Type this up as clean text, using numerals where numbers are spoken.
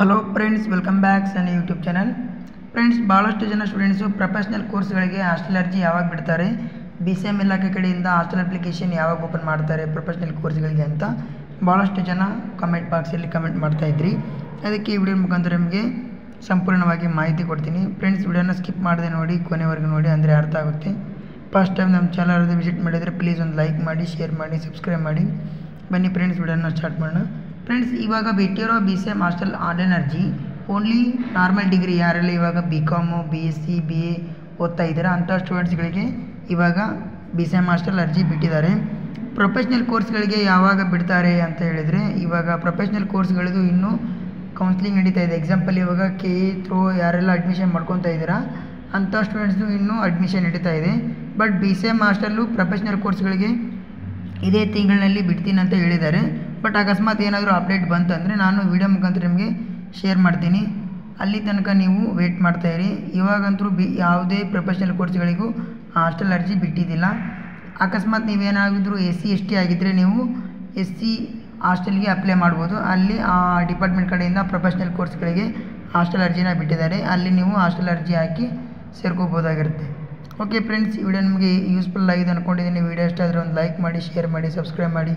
Hello friends, welcome back ನನ್ನ YouTube channel. Friends, ಭಾಳಷ್ಟು ಜನ ಸ್ಟೂಡೆಂಟ್ಸು ಪ್ರೊಫೆಷ್ನಲ್ ಕೋರ್ಸ್ಗಳಿಗೆ ಹಾಸ್ಟೆಲ್ ಅರ್ಜಿ ಯಾವಾಗ ಬಿಡ್ತಾರೆ, BCM ಇಲಾಖೆ ಕಡೆಯಿಂದ ಹಾಸ್ಟೆಲ್ ಅಪ್ಲಿಕೇಶನ್ ಯಾವಾಗ ಓಪನ್ ಮಾಡ್ತಾರೆ ಪ್ರೊಫೆಷ್ನಲ್ ಕೋರ್ಸ್ಗಳಿಗೆ ಅಂತ ಭಾಳಷ್ಟು ಜನ ಕಮೆಂಟ್ ಬಾಕ್ಸಲ್ಲಿ ಕಮೆಂಟ್ ಮಾಡ್ತಾಯಿದ್ರಿ. ಅದಕ್ಕೆ ಈ ವಿಡಿಯೋ ಮುಖಾಂತರ ನಿಮಗೆ ಸಂಪೂರ್ಣವಾಗಿ ಮಾಹಿತಿ ಕೊಡ್ತೀನಿ. ಫ್ರೆಂಡ್ಸ್, ವಿಡಿಯೋನ ಸ್ಕಿಪ್ ಮಾಡದೆ ನೋಡಿ, ಕೊನೆವರೆಗೂ ನೋಡಿ, ಅಂದರೆ ಅರ್ಥ ಆಗುತ್ತೆ. ಫಸ್ಟ್ ಟೈಮ್ ನಮ್ಮ ಚಾನಲ್ ವಿಸಿಟ್ ಮಾಡಿದರೆ ಪ್ಲೀಸ್ ಒಂದು ಲೈಕ್ ಮಾಡಿ, ಶೇರ್ ಮಾಡಿ, ಸಬ್ಸ್ಕ್ರೈಬ್ ಮಾಡಿ. ಬನ್ನಿ ಫ್ರೆಂಡ್ಸ್, ವಿಡಿಯೋನ ಸ್ಟಾರ್ಟ್ ಮಾಡೋಣ. ಫ್ರೆಂಡ್ಸ್, ಇವಾಗ ಬಿಟ್ಟಿರೋ BCM ಹಾಸ್ಟೆಲ್ ಆನ್ಲೈನ್ ಅರ್ಜಿ ಓನ್ಲಿ ನಾರ್ಮಲ್ ಡಿಗ್ರಿ ಯಾರೆಲ್ಲ ಇವಾಗ BCom, BSc, BA ಓದ್ತಾ ಇದ್ದಾರೆ ಅಂಥ ಸ್ಟೂಡೆಂಟ್ಸ್ಗಳಿಗೆ ಇವಾಗ BCM ಹಾಸ್ಟೆಲ್ ಅರ್ಜಿ ಬಿಟ್ಟಿದ್ದಾರೆ. ಪ್ರೊಫೆಷ್ನಲ್ ಕೋರ್ಸ್ಗಳಿಗೆ ಯಾವಾಗ ಬಿಡ್ತಾರೆ ಅಂತ ಹೇಳಿದರೆ, ಇವಾಗ ಪ್ರೊಫೆಷ್ನಲ್ ಕೋರ್ಸ್ಗಳಿಗೂ ಇನ್ನೂ ಕೌನ್ಸಿಲಿಂಗ್ ನಡೀತಾ ಇದೆ. ಎಕ್ಸಾಂಪಲ್ ಇವಾಗ KE ಥ್ರೂ ಯಾರೆಲ್ಲ ಅಡ್ಮಿಷನ್ ಮಾಡ್ಕೊತಾ ಇದ್ದೀರಾ ಅಂಥ ಸ್ಟೂಡೆಂಟ್ಸ್ದು ಇನ್ನೂ ಅಡ್ಮಿಷನ್ ನಡೀತಾ ಇದೆ. ಬಟ್ BCM ಹಾಸ್ಟೆಲ್ಲು ಪ್ರೊಫೆಷ್ನಲ್ ಕೋರ್ಸ್ಗಳಿಗೆ ಇದೇ ತಿಂಗಳಿನಲ್ಲಿ ಬಿಡ್ತೀನಿ ಅಂತ ಹೇಳಿದ್ದಾರೆ. ಬಟ್ ಅಕಸ್ಮಾತ್ ಏನಾದರೂ ಅಪ್ಡೇಟ್ ಬಂತಂದರೆ ನಾನು ವಿಡಿಯೋ ಮುಖಾಂತರ ನಿಮಗೆ ಶೇರ್ ಮಾಡ್ತೀನಿ. ಅಲ್ಲಿ ತನಕ ನೀವು ವೆಯ್ಟ್ ಮಾಡ್ತಾಯಿರಿ. ಇವಾಗಂತೂ ಯಾವುದೇ ಪ್ರೊಫೆಷ್ನಲ್ ಕೋರ್ಸ್ಗಳಿಗೂ ಹಾಸ್ಟೆಲ್ ಅರ್ಜಿ ಬಿಟ್ಟಿದ್ದಿಲ್ಲ. ಅಕಸ್ಮಾತ್ ನೀವೇನಾದರೂ SC ST ಆಗಿದ್ದರೆ ನೀವು SC ಹಾಸ್ಟೆಲ್ಗೆ ಅಪ್ಲೈ ಮಾಡ್ಬೋದು. ಅಲ್ಲಿ ಆ ಡಿಪಾರ್ಟ್ಮೆಂಟ್ ಕಡೆಯಿಂದ ಪ್ರೊಫೆಷ್ನಲ್ ಕೋರ್ಸ್ಗಳಿಗೆ ಹಾಸ್ಟೆಲ್ ಅರ್ಜಿನ ಬಿಟ್ಟಿದ್ದಾರೆ. ಅಲ್ಲಿ ನೀವು ಹಾಸ್ಟೆಲ್ ಅರ್ಜಿ ಹಾಕಿ ಸೇರ್ಕೋಬೋದಾಗಿರುತ್ತೆ. ಓಕೆ ಫ್ರೆಂಡ್ಸ್, ಈ ವಿಡಿಯೋ ನಿಮಗೆ ಯೂಸ್ಫುಲ್ ಆಗಿದೆ ಅಂದ್ಕೊಂಡಿದ್ದೀನಿ. ವಿಡಿಯೋ ಇಷ್ಟ ಆದರೆ ಒಂದು ಲೈಕ್ ಮಾಡಿ, ಶೇರ್ ಮಾಡಿ, ಸಬ್ಸ್ಕ್ರೈಬ್ ಮಾಡಿ.